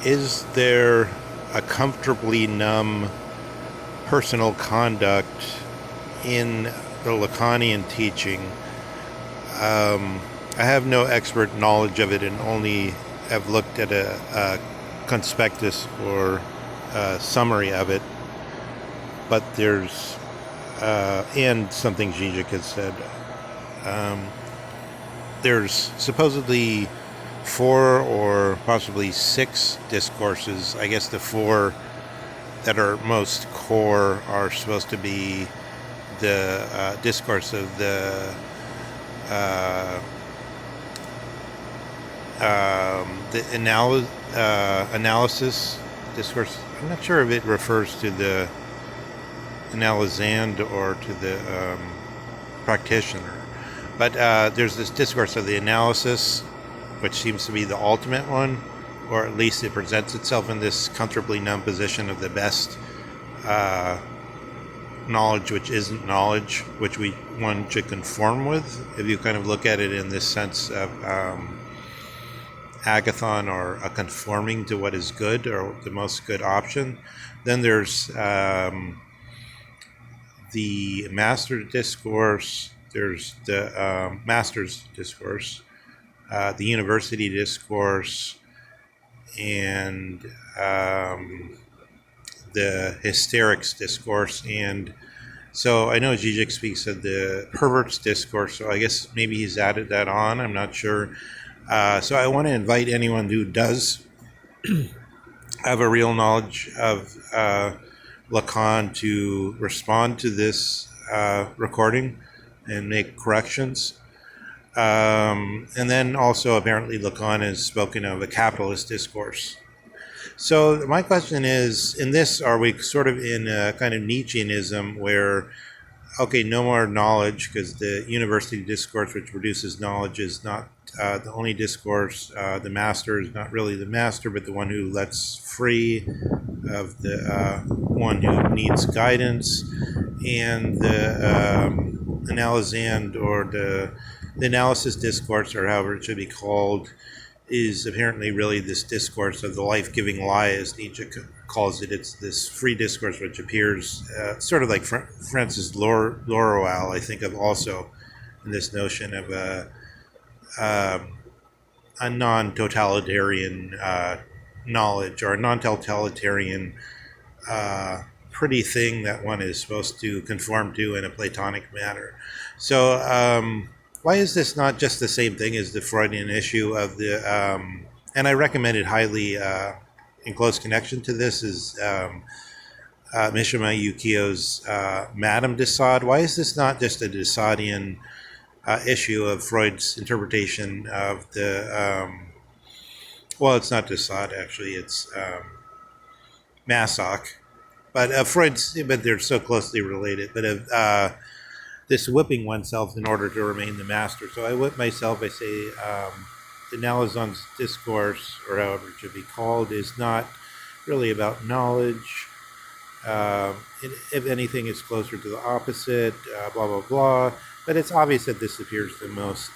is there a comfortably numb personal conduct in the Lacanian teaching? I have no expert knowledge of it and only have looked at a conspectus or a summary of it. But there's, and something Zizek has said, there's supposedly 4 or possibly 6 discourses. I guess the 4 that are most core are supposed to be the discourse of the analysis discourse. I'm not sure if it refers to the analysand or to the practitioner, but there's this discourse of the analysis, which seems to be the ultimate one, or at least it presents itself in this comfortably numb position of the best knowledge, which isn't knowledge, which one should conform with, if you kind of look at it in this sense of agathon, or a conforming to what is good, or the most good option. Then there's the master discourse, there's the master's discourse, the university discourse, and the hysterics discourse. And so I know Zizek speaks of the perverts discourse, so I guess maybe he's added that on, I'm not sure. So I want to invite anyone who does have a real knowledge of Lacan to respond to this recording and make corrections. And then also apparently Lacan has spoken of a capitalist discourse. So my question is, in this, are we sort of in a kind of Nietzscheanism where, okay, no more knowledge, because the university discourse which produces knowledge is not the only discourse. The master is not really the master, but the one who lets free of the one who needs guidance. And the analysand, or the analysis discourse, or however it should be called, is apparently really this discourse of the life-giving lie, as Nietzsche calls it. It's this free discourse which appears sort of like Francis Loroal, I think of also in this notion of a non-totalitarian knowledge, or a non-totalitarian pretty thing that one is supposed to conform to in a Platonic manner. So why is this not just the same thing as the Freudian issue of the, and I recommend it highly in close connection to this, is Mishima Yukio's Madame de Sade. Why is this not just a de Sadean issue of Freud's interpretation of the, well, it's not de Sade actually, it's Massock, but Freud's, but they're so closely related, but of this whipping oneself in order to remain the master. So I whip myself, I say, the Nalazon's discourse, or however it should be called, is not really about knowledge. If anything, it's closer to the opposite, blah, blah, blah. But it's obvious that this appears the most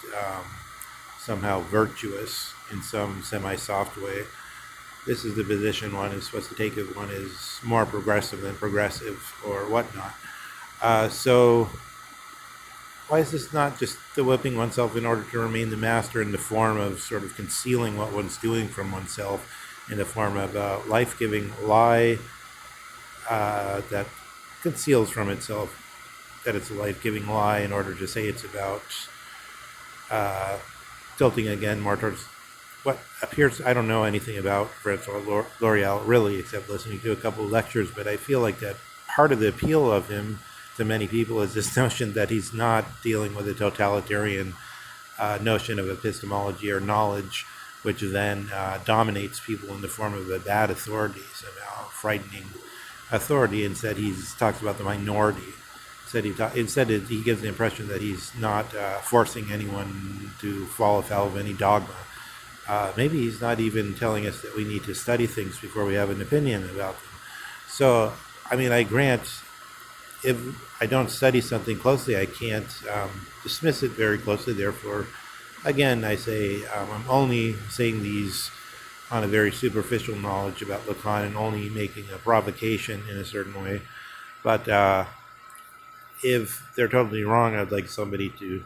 somehow virtuous in some semi-soft way. This is the position one is supposed to take if one is more progressive than progressive, or whatnot. So why is this not just the whipping oneself in order to remain the master, in the form of sort of concealing what one's doing from oneself, in the form of a life-giving lie that conceals from itself that it's a life-giving lie, in order to say it's about tilting again more towards what appears. I don't know anything about Francois L'Oreal really, except listening to a couple of lectures, but I feel like that part of the appeal of him to many people is this notion that he's not dealing with a totalitarian notion of epistemology or knowledge, which then dominates people in the form of a bad authority, somehow frightening authority. Instead, he talks about the minority. Instead, he gives the impression that he's not forcing anyone to fall afoul of any dogma. Maybe he's not even telling us that we need to study things before we have an opinion about them. So, I mean, I grant, if I don't study something closely, I can't dismiss it very closely. Therefore, again, I say I'm only saying these on a very superficial knowledge about Lacan and only making a provocation in a certain way. But if they're totally wrong, I'd like somebody to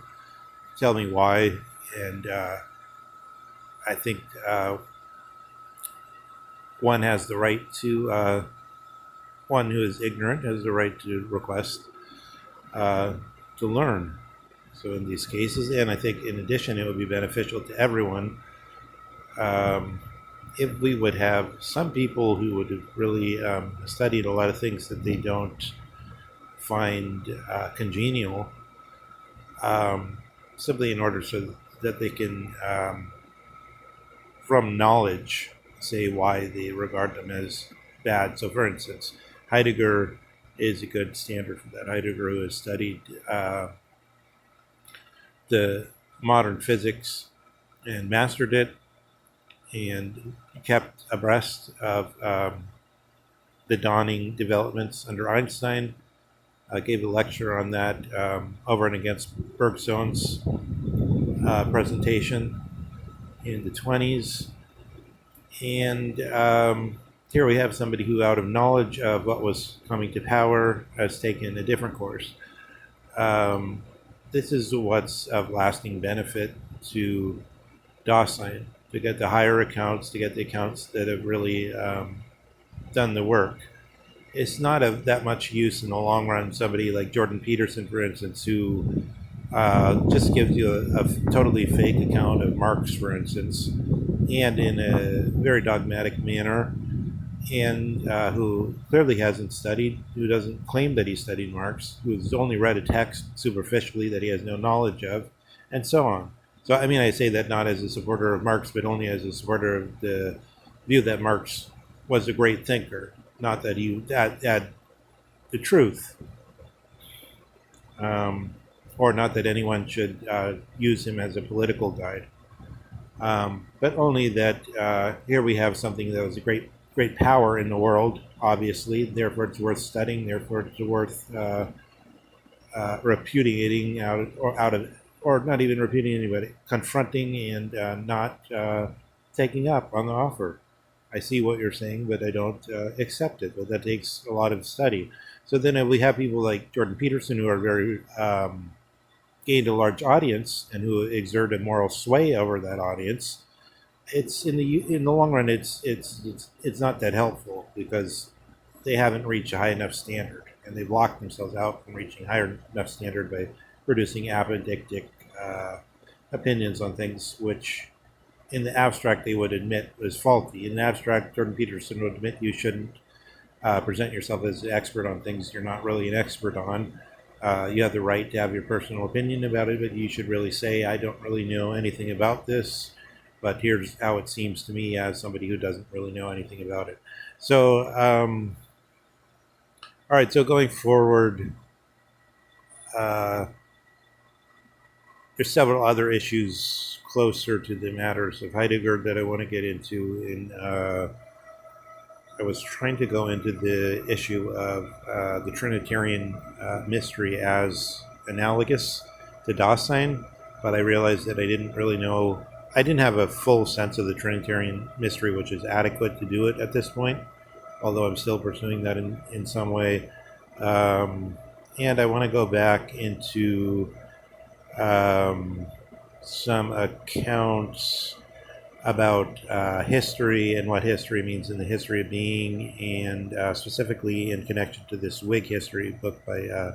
tell me why. And I think one has the right to, one who is ignorant has the right to request to learn. So in these cases, and I think in addition, it would be beneficial to everyone if we would have some people who would have really studied a lot of things that they don't find congenial, simply in order so that they can, from knowledge, say why they regard them as bad. So, for instance, Heidegger is a good standard for that. Heidegger, who has studied the modern physics and mastered it, and kept abreast of the dawning developments under Einstein. Gave a lecture on that over and against Bergson's presentation in the 20s. And here we have somebody who, out of knowledge of what was coming to power, has taken a different course. This is what's of lasting benefit to Dasein, to get the higher accounts, to get the accounts that have really done the work. It's not of that much use in the long run. Somebody like Jordan Peterson, for instance, who just gives you a totally fake account of Marx, for instance, and in a very dogmatic manner, and who clearly hasn't studied, who doesn't claim that he studied Marx, who's only read a text superficially that he has no knowledge of, and so on. So, I mean, I say that not as a supporter of Marx, but only as a supporter of the view that Marx was a great thinker, not that he had the truth, or not that anyone should use him as a political guide, but only that here we have something that was a great power in the world, obviously, therefore it's worth studying, therefore it's worth repudiating out of, or not even repudiating, but confronting and not taking up on the offer. I see what you're saying, but I don't accept it. But that takes a lot of study. So then if we have people like Jordan Peterson, who are very gained a large audience and who exert a moral sway over that audience, it's in the long run, it's not that helpful, because they haven't reached a high enough standard, and they've locked themselves out from reaching higher enough standard by producing apodictic opinions on things which, in the abstract, they would admit was faulty. In the abstract, Jordan Peterson would admit you shouldn't present yourself as an expert on things you're not really an expert on. You have the right to have your personal opinion about it, but you should really say, I don't really know anything about this, but here's how it seems to me as somebody who doesn't really know anything about it. So, all right, so going forward, there's several other issues closer to the matters of Heidegger that I want to get into. I was trying to go into the issue of the Trinitarian mystery as analogous to Dasein, but I realized that I didn't really know, I didn't have a full sense of the Trinitarian mystery, which is adequate to do it at this point, although I'm still pursuing that in some way. And I want to go back into some accounts about history and what history means in the history of being, and specifically in connection to this Whig history book by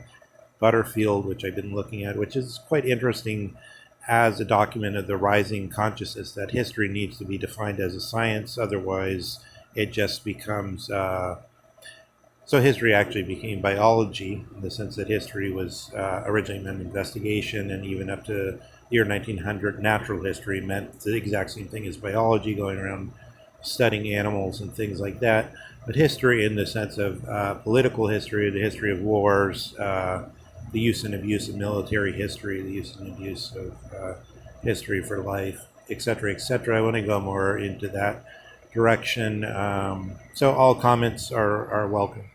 Butterfield, which I've been looking at, which is quite interesting as a document of the rising consciousness that history needs to be defined as a science, otherwise it just becomes so history actually became biology, in the sense that history was originally meant investigation, and even up to the year 1900, natural history meant the exact same thing as biology, going around studying animals and things like that. But history, in the sense of political history, the history of wars, the use and abuse of military history, the use and abuse of history for life, etc., etc. I want to go more into that direction. So all comments are welcome.